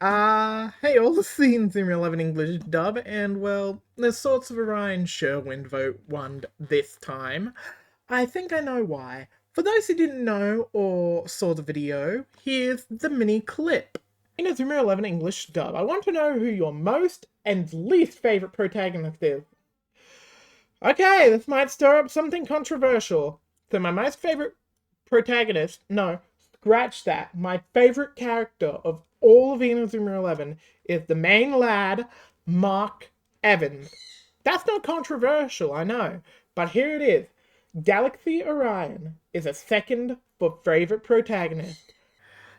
Hey all, the scenes in 11 English dub, and well, the Swords of Orion Sherwind vote won this time. I think I know why. For those who didn't know or saw the video, here's the mini clip. In a Zoomer 11 English dub, I want to know who your most and least favourite protagonist is. Okay, this might stir up something controversial. So my most favourite protagonist, no, scratch that. My favourite character of all of Inazuma 11 is the main lad, Mark Evans. That's not controversial, I know, but here it is. Galaxy Arion is a second for favourite protagonist.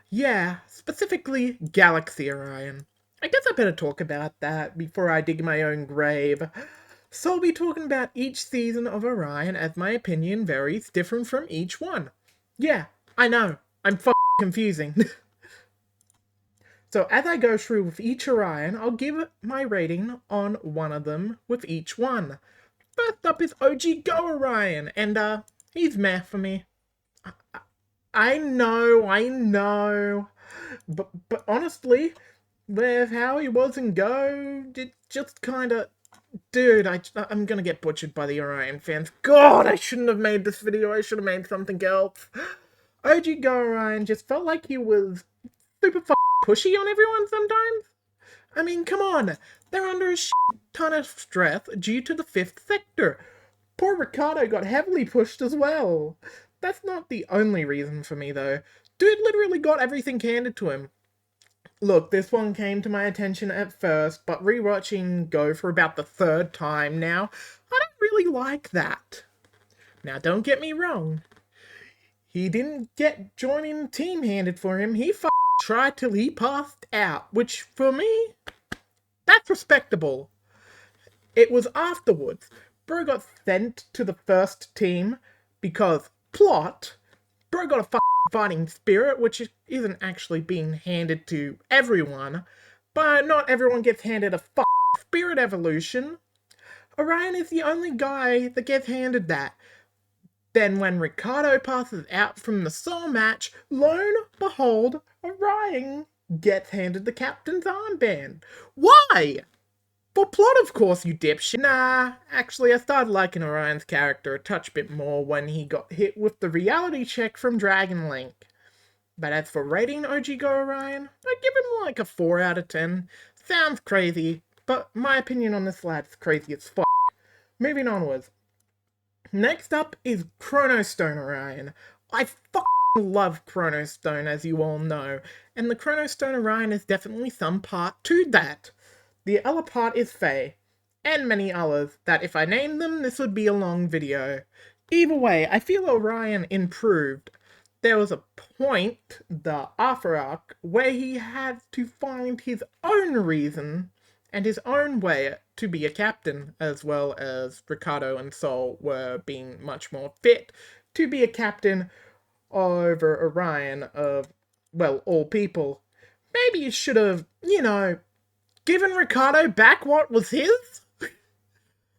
Yeah, specifically Galaxy Arion. I guess I better talk about that before I dig my own grave. So I'll be talking about each season of Orion as my opinion varies different from each one. Yeah, I know, I'm confusing. So as I go through with each Orion, I'll give my rating on one of them with each one. First up is OG Go Arion, and he's meh for me. I know. But honestly, with how he was in Go, it just kinda... Dude, I'm gonna get butchered by the Orion fans. God, I shouldn't have made this video. I should have made something else. OG Go Arion just felt like he was super pushy on everyone sometimes. I mean, come on. They're under a ton of stress due to the 5th sector. Poor Ricardo got heavily pushed as well. That's not the only reason for me, though. Dude literally got everything handed to him. Look, this one came to my attention at first, but rewatching Go for about the 3rd time now, I don't really like that. Now, don't get me wrong. He didn't get joining team handed for him. He tried till he passed out, which, for me, that's respectable. It was afterwards. Bro got sent to the first team because plot. Bro got a fighting spirit, which isn't actually being handed to everyone, but not everyone gets handed a spirit evolution. Orion is the only guy that gets handed that. Then when Ricardo passes out from the soul match, lo and behold, Orion gets handed the captain's armband. Why? For plot, of course, you dipshit. Nah, actually, I started liking Orion's character a touch bit more when he got hit with the reality check from Dragon Link. But as for rating OG Go Arion, I'd give him like a 4 out of 10. Sounds crazy, but my opinion on this lad's crazy as fuck. Moving onwards. Next up is Chrono Stone Orion. I love Chrono Stone, as you all know, and the Chrono Stone Orion is definitely some part to that. The other part is Faye, and many others, that if I named them, this would be a long video. Either way, I feel Orion improved. There was a point, the After Arc, where he had to find his own reason and his own way to be a captain, as well as Ricardo and Sol were being much more fit to be a captain over Orion of, well, all people. Maybe you should have, given Ricardo back what was his?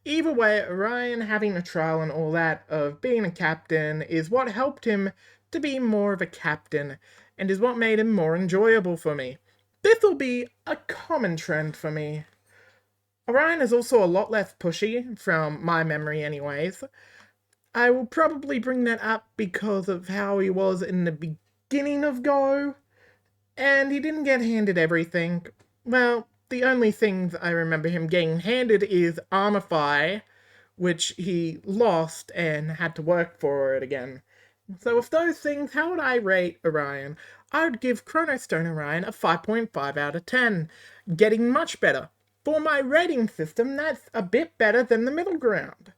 Either way, Orion having a trial and all that of being a captain is what helped him to be more of a captain, and is what made him more enjoyable for me. This will be a common trend for me. Orion is also a lot less pushy, from my memory anyways. I will probably bring that up because of how he was in the beginning of Go, and he didn't get handed everything. Well, the only things I remember him getting handed is Armify, which he lost and had to work for it again. So with those things, how would I rate Orion? I would give Chrono Stone Orion a 5.5 out of 10. Getting much better. For my rating system, that's a bit better than the middle ground.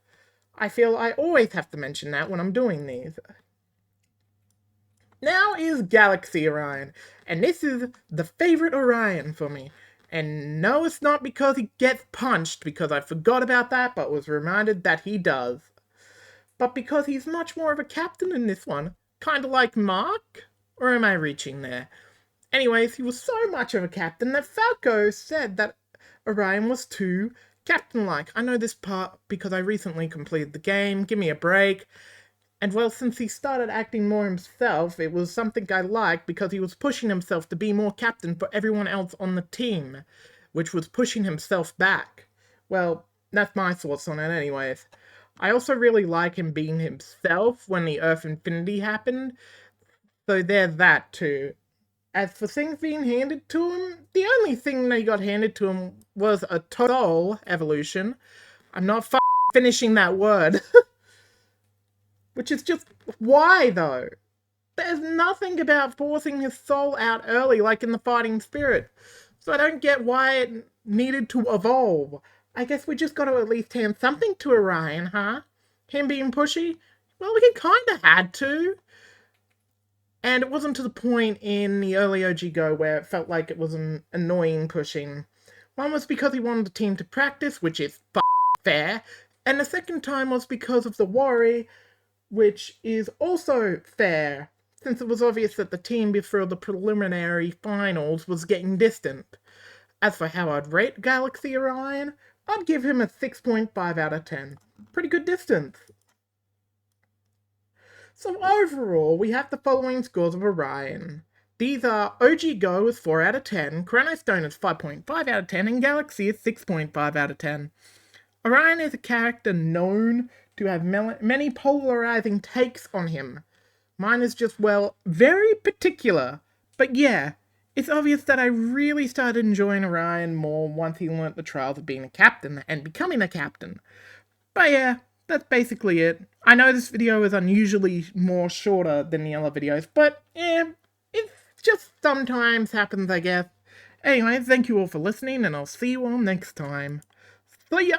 I feel I always have to mention that when I'm doing these. Now is Galaxy Arion, and this is the favorite Orion for me. And no, it's not because he gets punched, because I forgot about that, but was reminded that he does. But because he's much more of a captain in this one. Kinda like Mark? Or am I reaching there? Anyways, he was so much of a captain that Falco said that Orion was too captain-like. I know this part because I recently completed the game, give me a break. And well, since he started acting more himself, it was something I liked because he was pushing himself to be more captain for everyone else on the team, which was pushing himself back. Well, that's my thoughts on it anyways. I also really like him being himself when the Earth Infinity happened, so there's that too. As for things being handed to him, the only thing they got handed to him was a soul evolution. I'm not finishing that word. Which is just, why though? There's nothing about forcing his soul out early like in the Fighting Spirit. So I don't get why it needed to evolve. I guess we just gotta at least hand something to Orion, huh? Him being pushy? Well, we kinda had to. And it wasn't to the point in the early OG Go where it felt like it was an annoying pushing. One was because he wanted the team to practice, which is fair, and the second time was because of the worry, which is also fair, since it was obvious that the team before the preliminary finals was getting distant. As for how I'd rate Galaxy Arion, I'd give him a 6.5 out of 10. Pretty good distance. So overall, we have the following scores of Orion. These are OG Go is 4 out of 10, Chrono Stone is 5.5 out of 10, and Galaxy is 6.5 out of 10. Orion is a character known to have many polarizing takes on him. Mine is just, well, very particular. But yeah, it's obvious that I really started enjoying Orion more once he learnt the trials of being a captain and becoming a captain. But yeah, that's basically it. I know this video is unusually more shorter than the other videos, but yeah, it just sometimes happens, I guess. Anyway, thank you all for listening, and I'll see you all next time. See ya!